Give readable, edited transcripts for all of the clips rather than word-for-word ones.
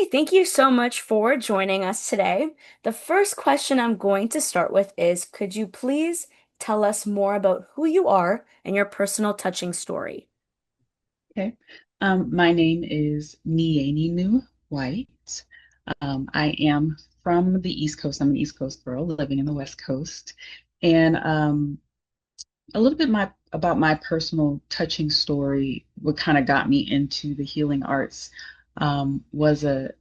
Hey, thank you so much for joining us today. The first question I'm going to start with is, could you please tell us more about who you are and your personal touching story? Okay. My name is NiyeNinu White. I am from the East Coast. I'm an East Coast girl living in the West Coast. And a little bit about my personal touching story, what kind of got me into the healing arts, was an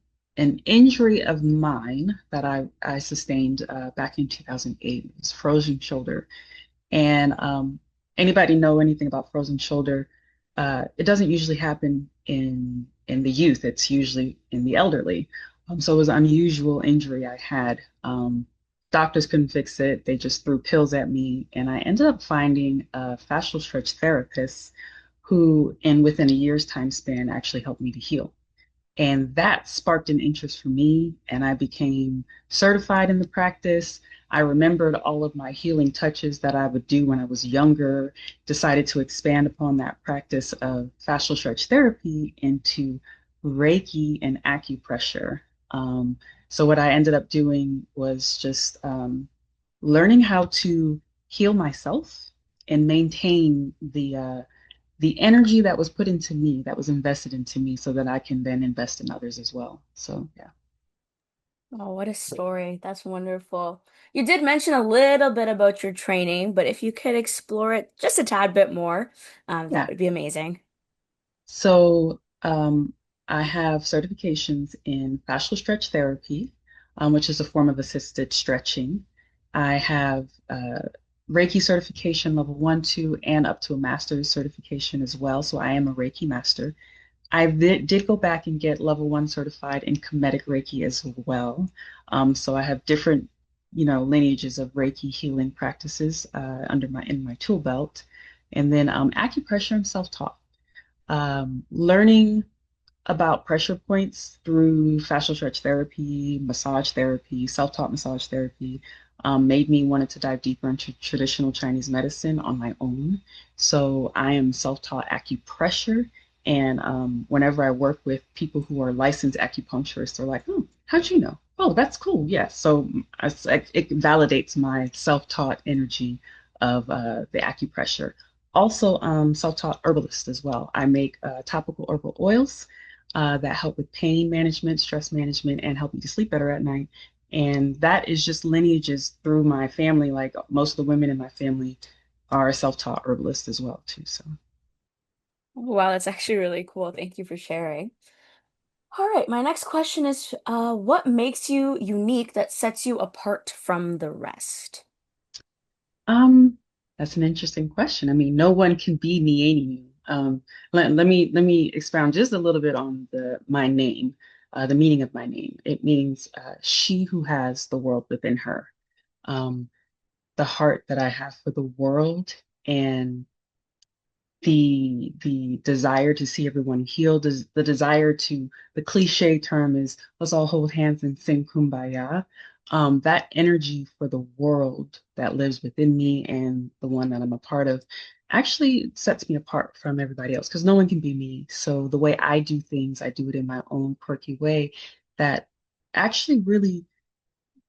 injury of mine that I sustained back in 2008. It was frozen shoulder. And anybody know anything about frozen shoulder? It doesn't usually happen in the youth. It's usually in the elderly. So it was an unusual injury I had. Doctors couldn't fix it. They just threw pills at me, and I ended up finding a fascial stretch therapist who, and within a year's time span, actually helped me to heal. And that sparked an interest for me, and I became certified in the practice. I remembered all of my healing touches that I would do when I was younger, decided to expand upon that practice of fascial stretch therapy into Reiki and acupressure. Um, so, what I ended up doing was just learning how to heal myself and maintain the energy that was put into me, that was invested into me, so that I can then invest in others as well. So yeah, Oh, what a story. That's wonderful. You did mention a little bit about your training, but if you could explore it just a tad bit more, that yeah. would be amazing. So I have certifications in fascial stretch therapy, which is a form of assisted stretching. I have Reiki certification level one, two, and up to a master's certification as well. So I am a Reiki master. I did go back and get level one certified in Kemetic Reiki as well. So I have different, lineages of Reiki healing practices under my in my tool belt, and then acupressure and self-taught. Learning about pressure points through fascial stretch therapy, massage therapy, self-taught massage therapy, made me wanted to dive deeper into traditional Chinese medicine on my own. So I am self-taught acupressure, and whenever I work with people who are licensed acupuncturists, they're like, "Oh, how'd you know? Oh, that's cool. Yeah." So it validates my self-taught energy of the acupressure. Also, self-taught herbalist as well. I make topical herbal oils that help with pain management, stress management, and help me to sleep better at night. And that is just lineages through my family. Like most of the women in my family are self-taught herbalists as well, too. So, Wow, that's actually really cool. Thank you for sharing. All right, my next question is, what makes you unique that sets you apart from the rest? um, that's an interesting question. I mean, no one can be NiyeNinu. Let me expound just a little bit on the my name, the meaning of my name. It means she who has the world within her. Um, the heart that I have for the world and the desire to see everyone healed is the desire to the cliche term is let's all hold hands and sing kumbaya. That energy for the world that lives within me and the one that I'm a part of actually sets me apart from everybody else because no one can be me. So the way I do things, I do it in my own quirky way that actually really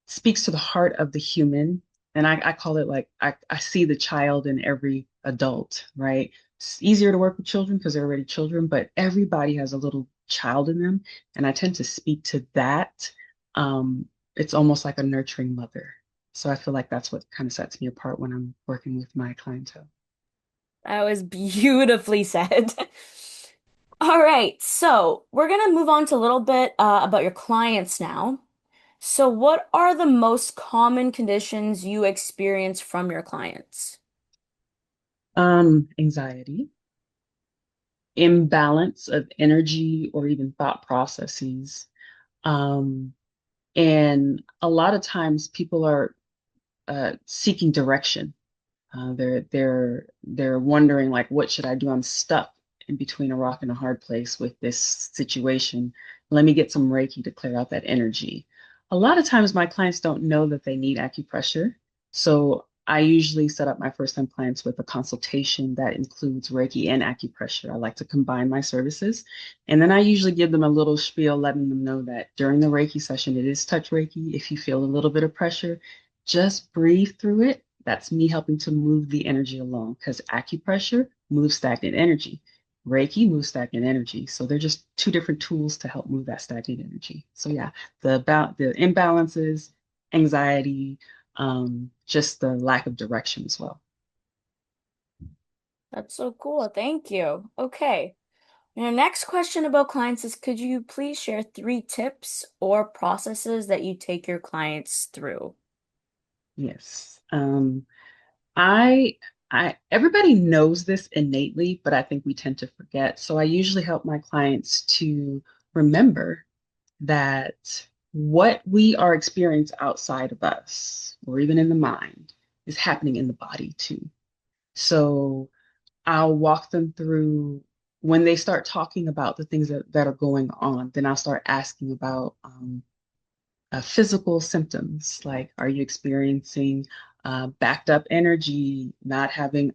speaks to the heart of the human. And I call it like I see the child in every adult, right? It's easier to work with children because they're already children, but everybody has a little child in them. And I tend to speak to that. It's almost like a nurturing mother. So I feel like that's what kind of sets me apart when I'm working with my clientele. That was beautifully said. All right, so we're gonna move on to a little bit about your clients now. So, what are the most common conditions you experience from your clients? Anxiety, imbalance of energy or even thought processes. Um, and a lot of times people are seeking direction. They're wondering like, what should I do? I'm stuck in between a rock and a hard place with this situation. Let me get some Reiki to clear out that energy. A lot of times my clients don't know that they need acupressure. So I usually set up my first time clients with a consultation that includes Reiki and acupressure. I like to combine my services. And then I usually give them a little spiel, letting them know that during the Reiki session, it is touch Reiki. If you feel a little bit of pressure, just breathe through it. That's me helping to move the energy along because acupressure moves stagnant energy. Reiki moves stagnant energy. So they're just two different tools to help move that stagnant energy. So yeah, the imbalances, anxiety, just the lack of direction as well. That's so cool. Thank you. Okay. Your next question about clients is could you please share three tips or processes that you take your clients through? Yes. I everybody knows this innately, but I think we tend to forget. So I usually help my clients to remember that what we are experiencing outside of us, or even in the mind, is happening in the body too. So I'll walk them through when they start talking about the things that are going on, then I'll start asking about physical symptoms like are you experiencing backed up energy, not having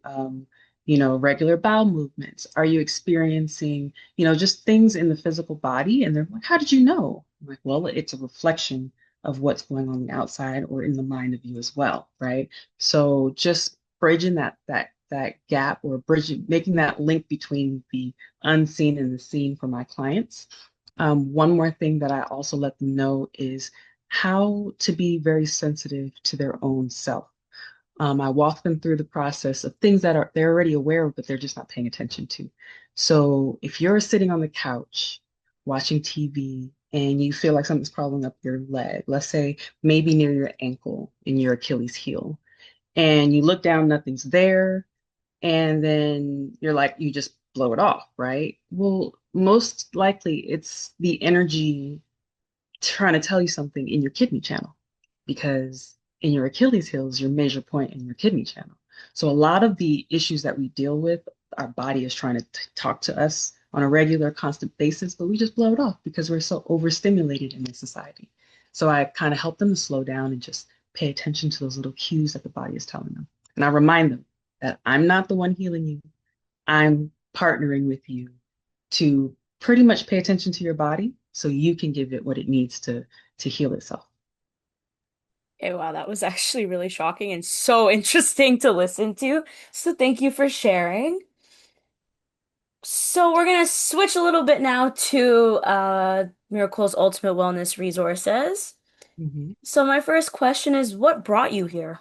regular bowel movements? Are you experiencing just things in the physical body? And they're like, how did you know? I'm like, well, it's a reflection of what's going on the outside or in the mind of you as well, right? So just bridging that gap or bridging making that link between the unseen and the seen for my clients. One more thing that I also let them know is how to be very sensitive to their own self. I walk them through the process of things that are they're already aware of, but they're just not paying attention to. So if you're sitting on the couch watching TV and you feel like something's crawling up your leg, let's say maybe near your ankle in your Achilles heel, and you look down, nothing's there, and then you're like, you just blow it off, right? Well, most likely it's the energy trying to tell you something in your kidney channel because in your Achilles heel is your major point in your kidney channel. So a lot of the issues that we deal with, our body is trying to talk to us on a regular, constant basis, but we just blow it off because we're so overstimulated in this society. So I kind of help them to slow down and just pay attention to those little cues that the body is telling them. And I remind them that I'm not the one healing you. I'm partnering with you to pretty much pay attention to your body so you can give it what it needs to heal itself. Okay, wow, that was actually really shocking and so interesting to listen to. So thank you for sharing. So we're gonna switch a little bit now to Miracle's Ultimate Wellness Resources. Mhm. So my first question is, what brought you here?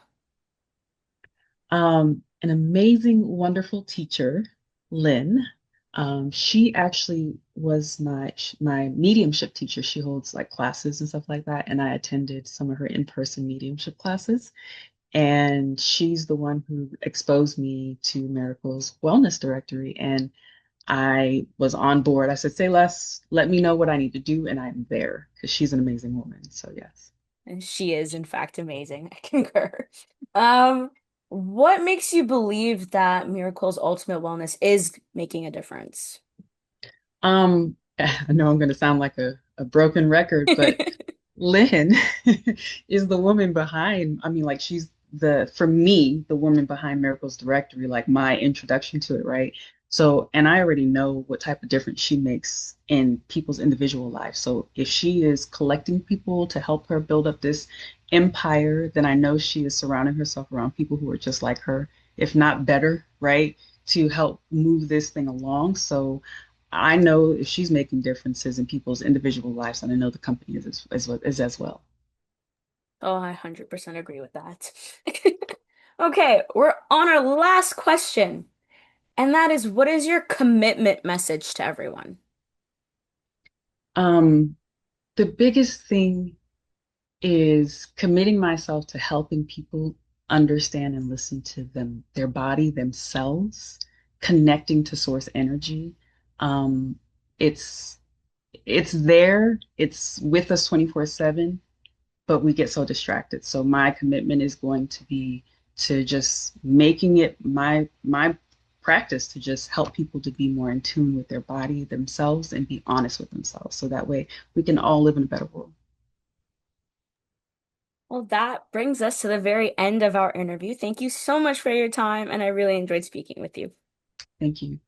An amazing, wonderful teacher, Lynn. She actually was my mediumship teacher. She holds like classes and stuff like that, and I attended some of her in-person mediumship classes. And she's the one who exposed me to Miracle's Wellness Directory. And I was on board. I said, say less, let me know what I need to do, and I'm there because she's an amazing woman. So yes. And she is, in fact, amazing. I concur. Um, what makes you believe that Miracle's Ultimate Wellness is making a difference? I know I'm going to sound like a broken record, but Lynn is the woman behind, I mean, like she's for me, the woman behind Miracles Directory, like my introduction to it, right? So, and I already know what type of difference she makes in people's individual lives. So if she is collecting people to help her build up this empire, then I know she is surrounding herself around people who are just like her, if not better, right? To help move this thing along. So I know if she's making differences in people's individual lives, and I know the company is as well. Oh, I 100% agree with that. Okay, we're on our last question, and that is, what is your commitment message to everyone? Um, the biggest thing is committing myself to helping people understand and listen to their body, themselves, connecting to source energy. Um, it's it's there, it's with us 24/7, but we get so distracted. So my commitment is going to be to just making it my practice to just help people to be more in tune with their body, themselves, and be honest with themselves. So that way we can all live in a better world. Well, that brings us to the very end of our interview. Thank you so much for your time, and I really enjoyed speaking with you. Thank you.